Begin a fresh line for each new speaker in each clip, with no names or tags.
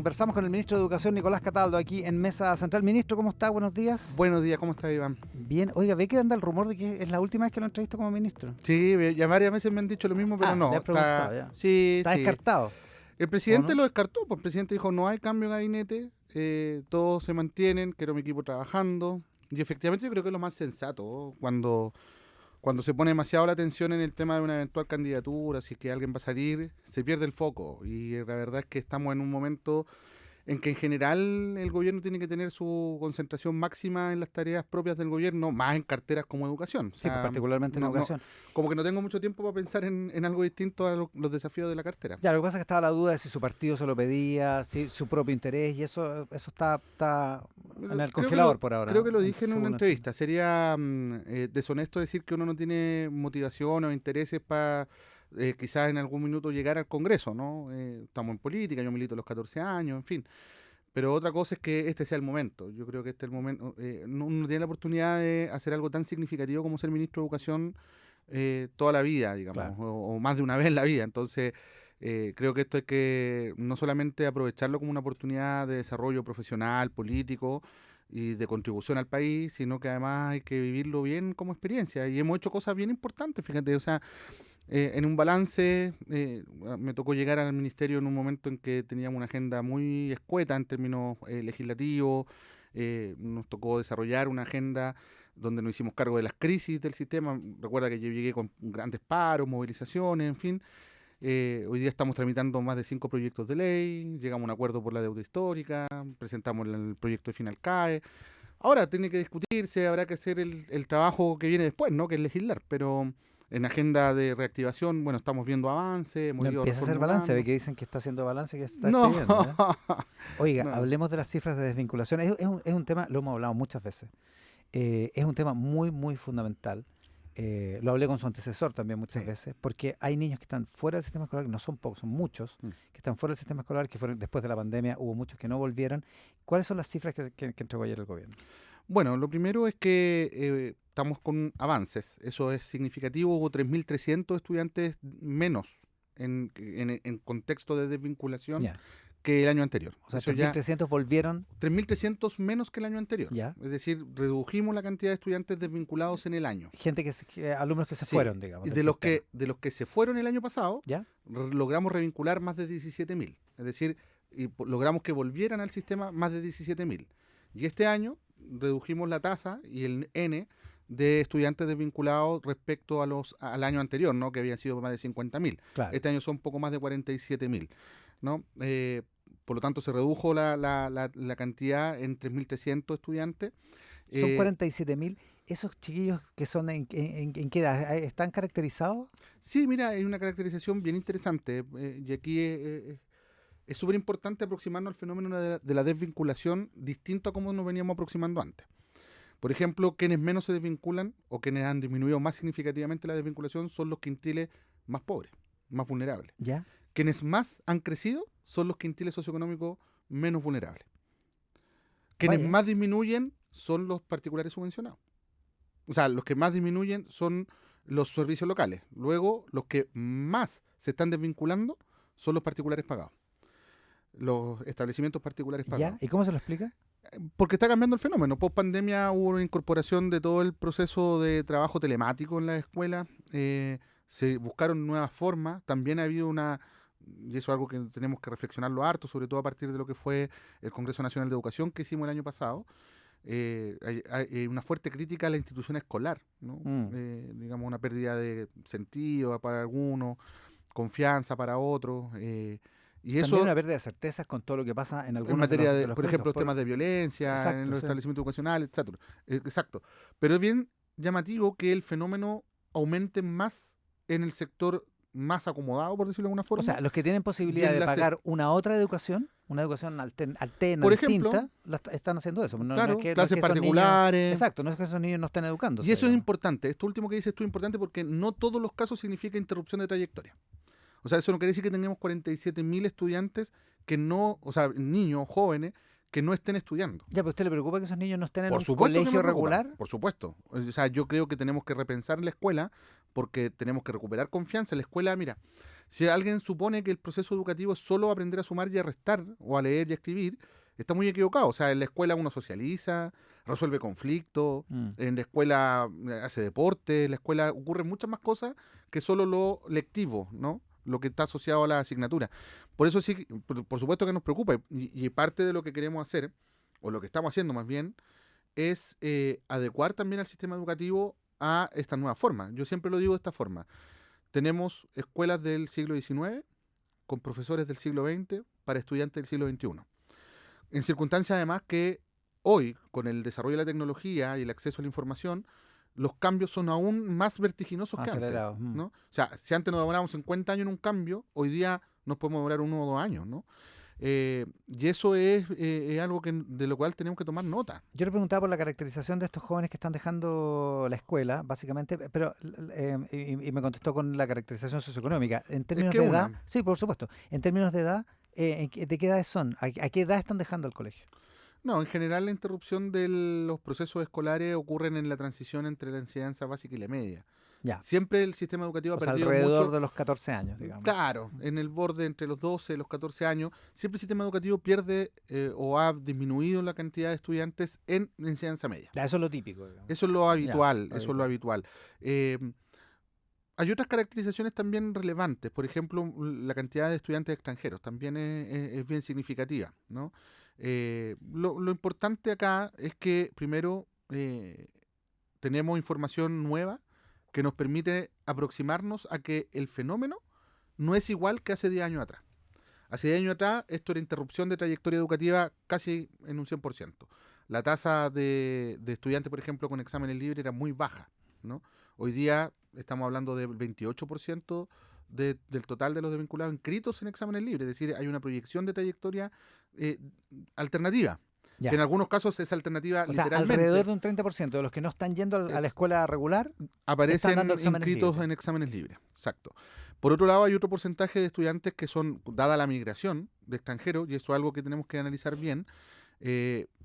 conversamos con el ministro de Educación, Nicolás Cataldo, aquí en Mesa Central. Ministro, ¿cómo está? Buenos días.
Buenos días, ¿cómo está, Iván?
Bien. Oiga, ¿ve que anda el rumor de que es la última vez que lo entrevisto como ministro?
Sí, ya varias veces me han dicho lo mismo, pero no.
Le he preguntado, ya.
Sí,
¿Está descartado?
El presidente
¿O no?
lo descartó, pues el presidente dijo, no hay cambio de gabinete, todos se mantienen, quiero mi equipo trabajando. Y efectivamente yo creo que es lo más sensato, cuando se pone demasiado la atención en el tema de una eventual candidatura, si es que alguien va a salir, se pierde el foco. Y la verdad es que estamos en un momento en que en general el gobierno tiene que tener su concentración máxima en las tareas propias del gobierno, más en carteras como educación.
Sí, particularmente en educación.
Como que no tengo mucho tiempo para pensar en algo distinto a los desafíos de la cartera.
Ya, lo que pasa es que estaba la duda de si su partido se lo pedía, si su propio interés, y eso está en el congelador por ahora.
Creo
¿no?
que lo dije en una
Según
entrevista. Sería deshonesto decir que uno no tiene motivación o intereses para quizás en algún minuto llegar al Congreso, ¿no? Estamos en política, yo milito a los 14 años, en fin. Pero otra cosa es que este sea el momento. Yo creo que este es el momento. Uno tiene la oportunidad de hacer algo tan significativo como ser ministro de Educación toda la vida, digamos,
Claro.
o más de una vez en la vida. Entonces, creo que esto hay que no solamente aprovecharlo como una oportunidad de desarrollo profesional, político y de contribución al país, sino que además hay que vivirlo bien como experiencia. Y hemos hecho cosas bien importantes, fíjate, o sea, en un balance, me tocó llegar al ministerio en un momento en que teníamos una agenda muy escueta en términos legislativos, nos tocó desarrollar una agenda donde nos hicimos cargo de las crisis del sistema. Recuerda que yo llegué con grandes paros, movilizaciones, en fin. Hoy día estamos tramitando más de 5 proyectos de ley, llegamos a un acuerdo por la deuda histórica, presentamos el proyecto de Finalcae. Ahora tiene que discutirse, habrá que hacer el trabajo que viene después, ¿no? Que es legislar, pero en agenda de reactivación, bueno, estamos viendo avances, hemos
No
ido
empieza a hacer
reformulando.
balance, ve que dicen que está haciendo balance, que se está
No.
despidiendo, ¿eh? Oiga,
No.
hablemos de las cifras de desvinculación. Es un tema, lo hemos hablado muchas veces, es un tema muy, muy fundamental. Lo hablé con su antecesor también muchas veces, porque hay niños que están fuera del sistema escolar, que no son pocos, son muchos, que están fuera del sistema escolar, que fueron después de la pandemia, hubo muchos que no volvieron. ¿Cuáles son las cifras que entregó ayer el gobierno?
Bueno, lo primero es que estamos con avances, eso es significativo, hubo 3.300 estudiantes menos en contexto de desvinculación
Ya.
que el año anterior.
O sea,
Eso ya
3.300 volvieron.
3.300 menos que el año anterior.
Ya.
Es decir, redujimos la cantidad de estudiantes desvinculados en el año.
Gente alumnos que se
Sí.
fueron, digamos.
Y
del
de los
sistema.
que se fueron el año pasado,
¿Ya?
logramos revincular más de 17.000. Es decir, logramos que volvieran al sistema más de 17.000. Y este año redujimos la tasa y el N de estudiantes desvinculados respecto al año anterior, ¿no? Que habían sido más de 50.000.
Claro.
Este año son poco más de 47.000, ¿no? Por lo tanto, se redujo la cantidad en 3.300 estudiantes.
Son 47.000. ¿Esos chiquillos que son en qué edad? ¿Están caracterizados?
Sí, mira, hay una caracterización bien interesante. Y aquí es súper importante aproximarnos al fenómeno de la desvinculación distinto a cómo nos veníamos aproximando antes. Por ejemplo, quienes menos se desvinculan o quienes han disminuido más significativamente la desvinculación son los quintiles más pobres, más vulnerables.
¿Ya?
Quienes más han crecido son los quintiles socioeconómicos menos vulnerables. Quienes
Vaya.
más disminuyen son los particulares subvencionados. O sea, los que más disminuyen son los servicios locales. Luego, los que más se están desvinculando son los particulares pagados. Los establecimientos particulares pagados.
¿Ya? ¿Y cómo se lo explica?
Porque está cambiando el fenómeno. Post pandemia hubo una incorporación de todo el proceso de trabajo telemático en la escuela. Se buscaron nuevas formas. También ha habido y eso es algo que tenemos que reflexionarlo harto, sobre todo a partir de lo que fue el Congreso Nacional de Educación que hicimos el año pasado. Hay una fuerte crítica a la institución escolar, ¿no? Digamos, una pérdida de sentido para algunos, confianza para otros. Y eso
También una pérdida de certezas con todo lo que pasa en algunos
en materia
de los
por ejemplo,
colegios.
temas de violencia,
Exacto,
en los
sí.
establecimientos educacionales, etcétera. Exacto. Pero es bien llamativo que el fenómeno aumente más en el sector más acomodado, por decirlo de alguna forma.
O sea, los que tienen posibilidad
Y en
de
la
pagar una otra educación, una educación alterna,
Por ejemplo,
distinta, están haciendo eso. No,
claro,
no es que
clases
esos
particulares.
Niños, exacto, no es que esos niños no estén educando.
Y eso es importante. Esto último que dices tú es importante porque no todos los casos significa interrupción de trayectoria. O sea, eso no quiere decir que tengamos 47.000 estudiantes que no, o sea, niños, jóvenes, que no estén estudiando.
Ya, pero ¿a usted le preocupa que esos niños no estén en
Por
un
supuesto que
colegio
me preocupa,
regular?
por supuesto. O sea, yo creo que tenemos que repensar la escuela porque tenemos que recuperar confianza en la escuela. Mira, si alguien supone que el proceso educativo es solo aprender a sumar y a restar, o a leer y a escribir, está muy equivocado. O sea, en la escuela uno socializa, resuelve conflictos, en la escuela hace deporte, en la escuela ocurren muchas más cosas que solo lo lectivo, ¿no? Lo que está asociado a la asignatura. Por eso sí, por supuesto que nos preocupa, y parte de lo que queremos hacer, o lo que estamos haciendo más bien, es adecuar también al sistema educativo a esta nueva forma. Yo siempre lo digo de esta forma. Tenemos escuelas del siglo XIX con profesores del siglo XX para estudiantes del siglo XXI. En circunstancias además que hoy, con el desarrollo de la tecnología y el acceso a la información, los cambios son aún más vertiginosos que antes, ¿no? O sea, si antes nos demorábamos 50 años en un cambio, hoy día nos podemos demorar 1 o 2 años, ¿no? Y eso es algo de lo cual tenemos que tomar nota.
Yo le preguntaba por la caracterización de estos jóvenes que están dejando la escuela, básicamente, pero y me contestó con la caracterización socioeconómica. En términos de edad, sí, por supuesto. En términos de edad, ¿de qué edades son? ¿A qué edad están dejando el colegio?
No, en general la interrupción de los procesos escolares ocurren en la transición entre la enseñanza básica y la media.
Ya.
Siempre el sistema educativo ha perdido
alrededor
mucho,
de los 14 años, digamos.
Claro, en el borde entre los 12 y los 14 años, siempre el sistema educativo pierde o ha disminuido la cantidad de estudiantes en enseñanza media.
Ya, eso es lo típico, digamos.
Eso es lo habitual, es lo habitual. Hay otras caracterizaciones también relevantes. Por ejemplo, la cantidad de estudiantes extranjeros también es bien significativa, ¿no? Lo importante acá es que primero tenemos información nueva que nos permite aproximarnos a que el fenómeno no es igual que hace 10 años atrás. Hace 10 años atrás esto era interrupción de trayectoria educativa casi en un 100%. La tasa de estudiantes, por ejemplo, con exámenes libres era muy baja, ¿no? Hoy día estamos hablando del 28% del total de los desvinculados inscritos en exámenes libres, es decir, hay una proyección de trayectoria alternativa.
Ya.
Que en algunos casos esa alternativa
o sea,
literalmente...
alrededor de un 30% de los que no están yendo a la escuela regular
aparecen inscritos en exámenes libres. Exacto. Por otro lado, hay otro porcentaje de estudiantes que son, dada la migración de extranjeros, y eso es algo que tenemos que analizar bien,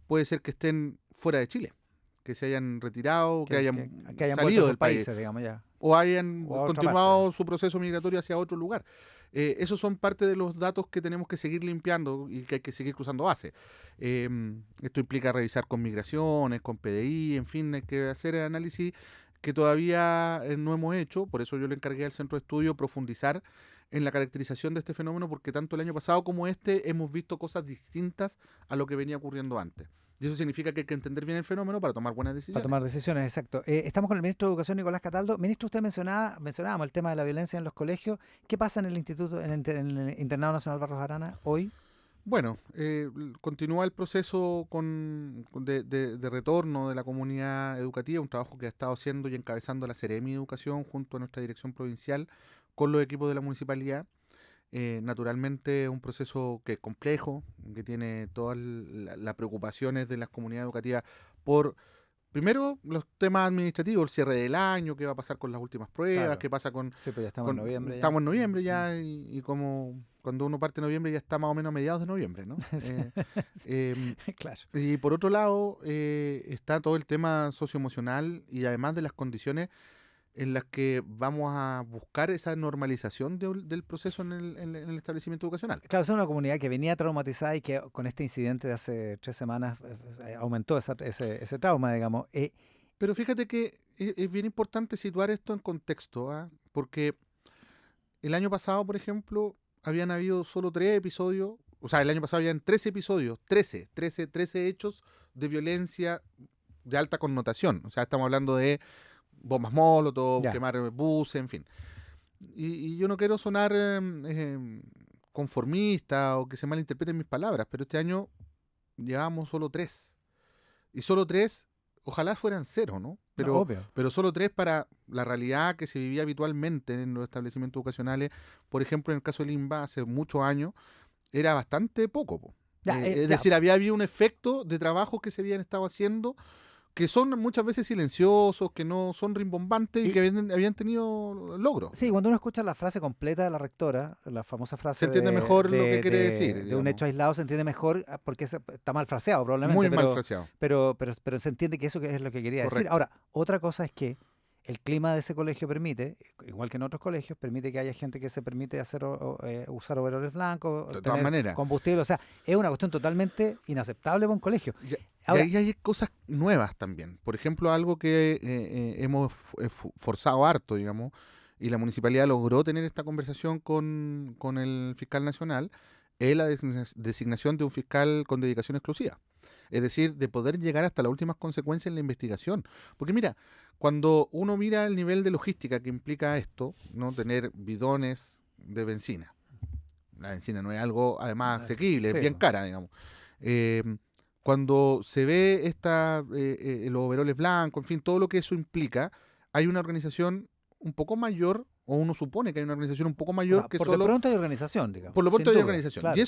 puede ser que estén fuera de Chile, que se hayan retirado, que hayan salido del país,
digamos, ya.
O hayan continuado su proceso migratorio hacia otro lugar. Esos son parte de los datos que tenemos que seguir limpiando y que hay que seguir cruzando base. Esto implica revisar con migraciones, con PDI, en fin, hay que hacer análisis que todavía no hemos hecho. Por eso yo le encargué al Centro de Estudio profundizar en la caracterización de este fenómeno, porque tanto el año pasado como hemos visto cosas distintas a lo que venía ocurriendo antes. Y eso significa que hay que entender bien el fenómeno para tomar buenas decisiones.
Para tomar decisiones, exacto. Estamos con el ministro de Educación, Nicolás Cataldo. Ministro, usted mencionábamos el tema de la violencia en los colegios. ¿Qué pasa en el instituto, en el Internado Nacional Barros Arana hoy?
Bueno, continúa el proceso de retorno de la comunidad educativa, un trabajo que ha estado haciendo y encabezando la Seremi de Educación junto a nuestra dirección provincial con los equipos de la municipalidad. Naturalmente es un proceso que es complejo, que tiene todas las preocupaciones de las comunidades educativas por, primero, los temas administrativos, el cierre del año, qué va a pasar con las últimas pruebas,
claro.
qué pasa con...
Sí, pues ya estamos en noviembre.
Estamos en noviembre ya y como cuando uno parte en noviembre ya está más o menos a mediados de noviembre, ¿no?
Claro.
Y por otro lado está todo el tema socioemocional y además de las condiciones en las que vamos a buscar esa normalización del proceso en el establecimiento educacional.
Claro, es una comunidad que venía traumatizada y que con este incidente de hace 3 semanas aumentó ese trauma, digamos.
Pero fíjate que es bien importante situar esto en contexto, ¿eh? Porque el año pasado, por ejemplo, habían habido solo 3 episodios, o sea, el año pasado habían 13 episodios, 13 hechos de violencia de alta connotación. O sea, estamos hablando de bombas molotov, quemar buses, en fin. Y yo no quiero sonar conformista o que se malinterpreten mis palabras, pero este año llevamos solo 3. Y solo 3, ojalá fueran 0, ¿no? Pero solo 3 para la realidad que se vivía habitualmente en los establecimientos educacionales. Por ejemplo, en el caso del INBA, hace muchos años, era bastante poco. Es decir, había habido un efecto de trabajo que se habían estado haciendo que son muchas veces silenciosos, que no son rimbombantes y que habían tenido logros.
Sí, cuando uno escucha la frase completa de la rectora, la famosa frase
se entiende mejor lo que quiere decir.
De un hecho aislado se entiende mejor porque está mal fraseado probablemente.
Muy mal fraseado.
Pero se entiende que eso es lo que quería decir. Ahora, otra cosa es que el clima de ese colegio permite, igual que en otros colegios, permite que haya gente que se permite usar overoles blancos,
De todas
tener
maneras.
combustible. O sea, es una cuestión totalmente inaceptable para un colegio.
Y
Ahora,
ahí hay cosas nuevas también. Por ejemplo, algo que hemos forzado harto, digamos, y la municipalidad logró tener esta conversación con el fiscal nacional, es la designación de un fiscal con dedicación exclusiva. Es decir, de poder llegar hasta las últimas consecuencias en la investigación. Porque mira, cuando uno mira el nivel de logística que implica esto, ¿no? Tener bidones de benzina. La benzina no es algo, además, asequible, es
sí,
bien cara, digamos. Eh, Cuando se ve los overoles blancos, en fin, todo lo que eso implica, hay una organización un poco mayor, o uno supone que hay una organización un poco
o sea,
mayor que
por de
solo...
pronto hay organización, digamos.
Por lo
Sin
pronto hay
duda,
organización.
claro.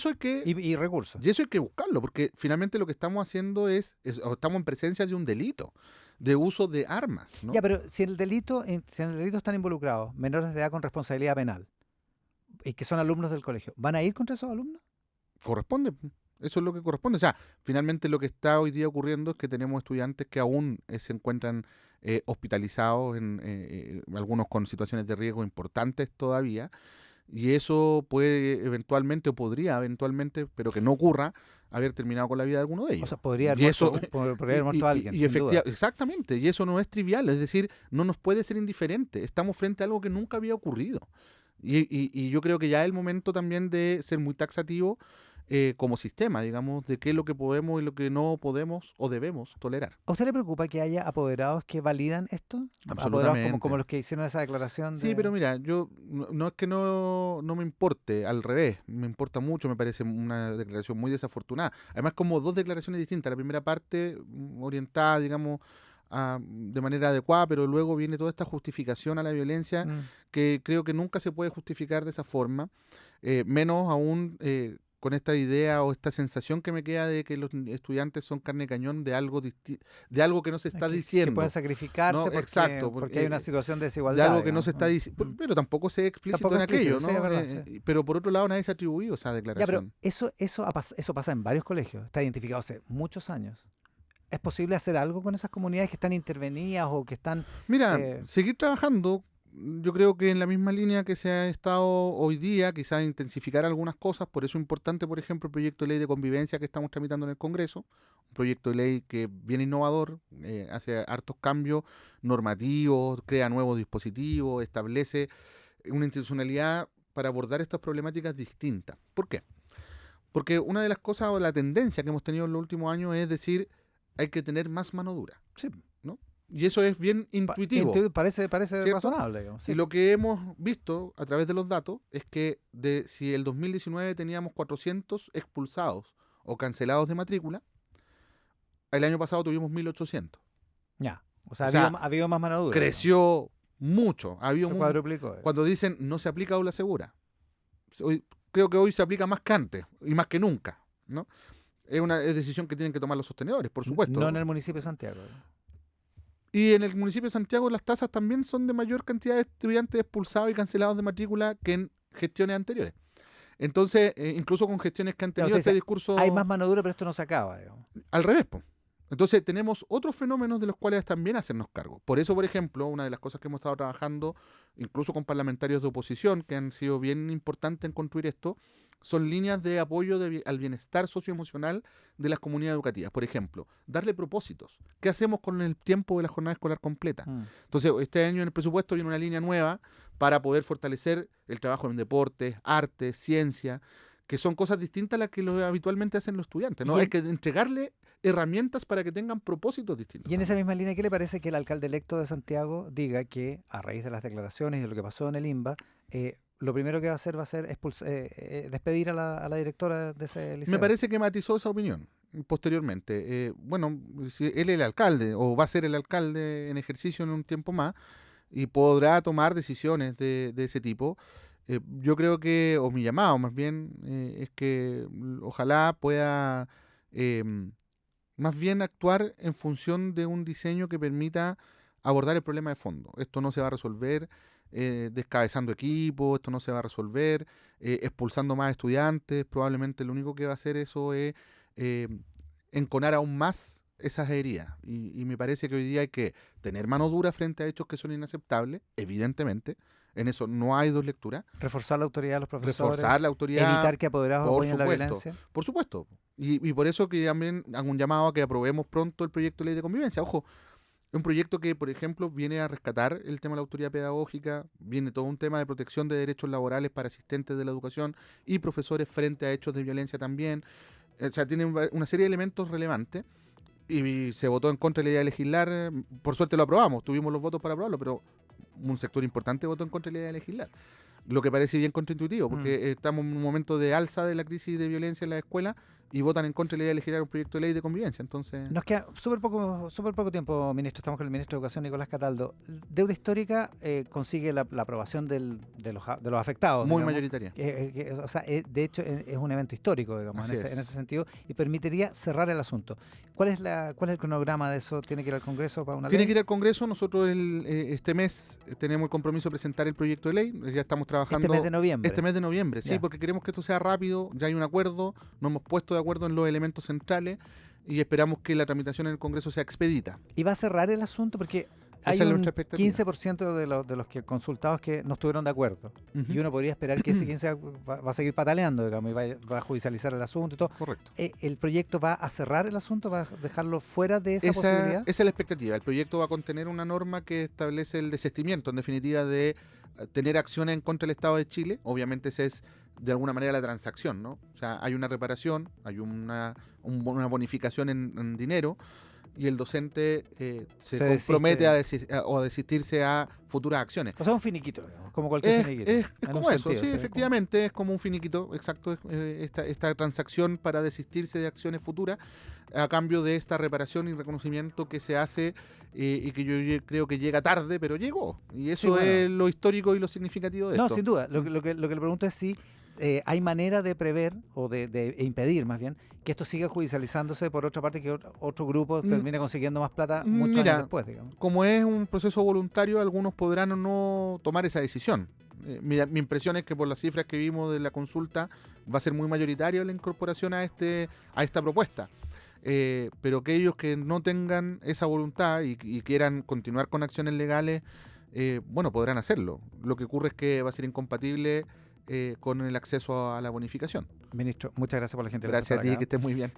Y recursos.
Y eso hay que buscarlo, porque finalmente lo que estamos haciendo o estamos en presencia de un delito, de uso de armas, ¿no?
Ya, pero si en el delito están involucrados menores de edad con responsabilidad penal y que son alumnos del colegio, ¿van a ir contra esos alumnos?
Corresponde. Eso es lo que corresponde. O sea, finalmente lo que está hoy día ocurriendo es que tenemos estudiantes que aún se encuentran hospitalizados, algunos con situaciones de riesgo importantes todavía, y eso puede eventualmente, o podría eventualmente, pero que no ocurra, haber terminado con la vida de alguno de
O
ellos.
sea, podría
Y eso,
haber muerto alguien, sin duda.
exactamente, y eso no es trivial, es decir, no nos puede ser indiferente. Estamos frente a algo que nunca había ocurrido. Y yo creo que ya es el momento también de ser muy taxativo como sistema, digamos, de qué es lo que podemos y lo que no podemos o debemos tolerar.
¿A usted le preocupa que haya apoderados que validan esto? Apoderados como,
Absolutamente.
como los que hicieron esa declaración
Sí,
de...
pero mira, yo no es que no me importe, al revés, me importa mucho, me parece una declaración muy desafortunada. Además, como dos declaraciones distintas. La primera parte orientada, digamos, de manera adecuada, pero luego viene toda esta justificación a la violencia
Mm.
que creo que nunca se puede justificar de esa forma, menos aún con esta idea o esta sensación que me queda de que los estudiantes son carne de cañón de algo de algo que no se está
Que
diciendo.
pueden sacrificarse
¿No? Exacto,
porque hay una situación de
de
desigualdad.
algo que no se
digamos.
está diciendo, pero tampoco se es explícito
Tampoco
en
explícito,
aquello,
sí,
¿no?
es verdad, sí.
Pero por otro lado nadie se ha atribuido esa
Ya,
declaración.
pero eso pasa en varios colegios. Está identificado hace muchos años. ¿Es posible hacer algo con esas comunidades que están intervenidas o que están...
Mira,
eh,
seguir trabajando, yo creo que en la misma línea que se ha estado hoy día, quizás intensificar algunas cosas, por eso es importante, por ejemplo, el proyecto de ley de convivencia que estamos tramitando en el Congreso, un proyecto de ley que es bien innovador, hace hartos cambios normativos, crea nuevos dispositivos, establece una institucionalidad para abordar estas problemáticas distintas. ¿Por qué? Porque una de las cosas o la tendencia que hemos tenido en los últimos años es decir, hay que tener más mano dura,
sí,
¿no? Y eso es bien intuitivo.
parece
¿cierto?
razonable. Digamos, sí.
Y lo que hemos visto a través de los datos es que si el 2019 teníamos 400 expulsados o cancelados de matrícula, el año pasado tuvimos 1800.
Ya. O sea,
O sea,
ha habido más mano dura.
Creció mucho.
Se cuadruplicó.
Cuando dicen no se aplica aula segura, creo que hoy se aplica más que antes y más que nunca, ¿no? Es una decisión que tienen que tomar los sostenedores, por supuesto.
No en el municipio de Santiago.
Y en el municipio de Santiago las tasas también son de mayor cantidad de estudiantes expulsados y cancelados de matrícula que en gestiones anteriores. Entonces, incluso con gestiones que han tenido este discurso...
Hay más mano dura, pero esto no se acaba. Digamos.
Al revés, po. Entonces tenemos otros fenómenos de los cuales también hacernos cargo. Por eso, por ejemplo, una de las cosas que hemos estado trabajando, incluso con parlamentarios de oposición, que han sido bien importantes en construir esto, son líneas de apoyo al bienestar socioemocional de las comunidades educativas. Por ejemplo, darle propósitos. ¿Qué hacemos con el tiempo de la jornada escolar completa? Entonces, este año en el presupuesto viene una línea nueva para poder fortalecer el trabajo en deportes, arte, ciencia, que son cosas distintas a las que habitualmente hacen los estudiantes, ¿no? Hay que entregarle herramientas para que tengan propósitos distintos.
Y en esa misma línea, ¿qué le parece que el alcalde electo de Santiago diga que, a raíz de las declaraciones y de lo que pasó en el INBA, lo primero que va a hacer despedir a la directora de ese liceo?
Me parece que matizó esa opinión posteriormente. Bueno, si él es el alcalde o va a ser el alcalde en ejercicio en un tiempo más y podrá tomar decisiones de ese tipo. Yo creo que, o mi llamado más bien, es que ojalá pueda más bien actuar en función de un diseño que permita abordar el problema de fondo. Esto no se va a resolver descabezando equipos, esto no se va a resolver expulsando más estudiantes. Probablemente lo único que va a hacer eso es enconar aún más esas heridas. Y me parece que hoy día hay que tener mano dura frente a hechos que son inaceptables, evidentemente. En eso no hay dos lecturas.
Reforzar la autoridad de los profesores.
Reforzar la autoridad.
Evitar que apoderados
Por
apoyen la
supuesto,
violencia.
por supuesto. Y por eso que también hago un llamado a que aprobemos pronto el proyecto de ley de convivencia. Ojo, un proyecto que, por ejemplo, viene a rescatar el tema de la autoridad pedagógica, viene todo un tema de protección de derechos laborales para asistentes de la educación y profesores frente a hechos de violencia también. O sea, tiene una serie de elementos relevantes y se votó en contra de la idea de legislar. Por suerte lo aprobamos, tuvimos los votos para aprobarlo, pero un sector importante votó en contra de la idea de legislar. Lo que parece bien contraintuitivo, porque estamos en un momento de alza de la crisis de violencia en la escuela y votan en contra de la idea de legislar un proyecto de ley de convivencia. Entonces,
Nos queda súper poco tiempo, ministro. Estamos con el ministro de Educación, Nicolás Cataldo. Deuda histórica consigue la aprobación de los afectados.
muy
digamos.
mayoritaria.
O sea, de hecho, es un evento histórico, digamos, en ese sentido, y permitiría cerrar el asunto. ¿Cuál es el cronograma de eso? ¿Tiene que ir al Congreso para una
Tiene
ley?
que ir al Congreso. Nosotros este mes tenemos el compromiso de presentar el proyecto de ley. Ya estamos trabajando.
Este mes de noviembre.
Este mes de noviembre, sí,
Ya.
porque queremos que esto sea rápido. Ya hay un acuerdo, nos hemos puesto de acuerdo en los elementos centrales y esperamos que la tramitación en el Congreso sea expedita.
¿Y va a cerrar el asunto? Porque hay
Esa es
un
nuestra expectativa.
15% de los que consultados que no estuvieron de acuerdo.
Ujú.
Y uno podría esperar que ese 15% va a seguir pataleando, digamos, y va a judicializar el asunto y todo.
Correcto.
¿El proyecto va a cerrar el asunto? ¿Va a dejarlo fuera de esa posibilidad?
Esa es la expectativa. El proyecto va a contener una norma que establece el desistimiento, en definitiva, de tener acciones en contra del Estado de Chile. Obviamente esa es de alguna manera la transacción, ¿no? O sea, hay una reparación, hay una bonificación en dinero y el docente se compromete a desistirse a futuras acciones.
O sea, un finiquito, digamos, como cualquier finiquito.
Es
en
como
un
eso,
sentido,
sí, efectivamente, es como un finiquito, exacto, esta transacción para desistirse de acciones futuras a cambio de esta reparación y reconocimiento que se hace y que yo creo que llega tarde, pero llegó. Y eso
Sí, bueno.
es lo histórico y lo significativo de
No,
esto.
sin duda. Lo que le pregunto es si hay manera de prever o de impedir, más bien, que esto siga judicializándose por otra parte, que otro grupo termine consiguiendo más plata muchos
Mira,
años después, digamos.
Como es un proceso voluntario, algunos podrán o no tomar esa decisión. Mi impresión es que por las cifras que vimos de la consulta va a ser muy mayoritaria la incorporación a esta propuesta. Pero aquellos que no tengan esa voluntad y quieran continuar con acciones legales, bueno, podrán hacerlo. Lo que ocurre es que va a ser incompatible con el acceso a la bonificación.
Ministro, muchas gracias por la gentileza.
Gracias a ti, que estés muy bien.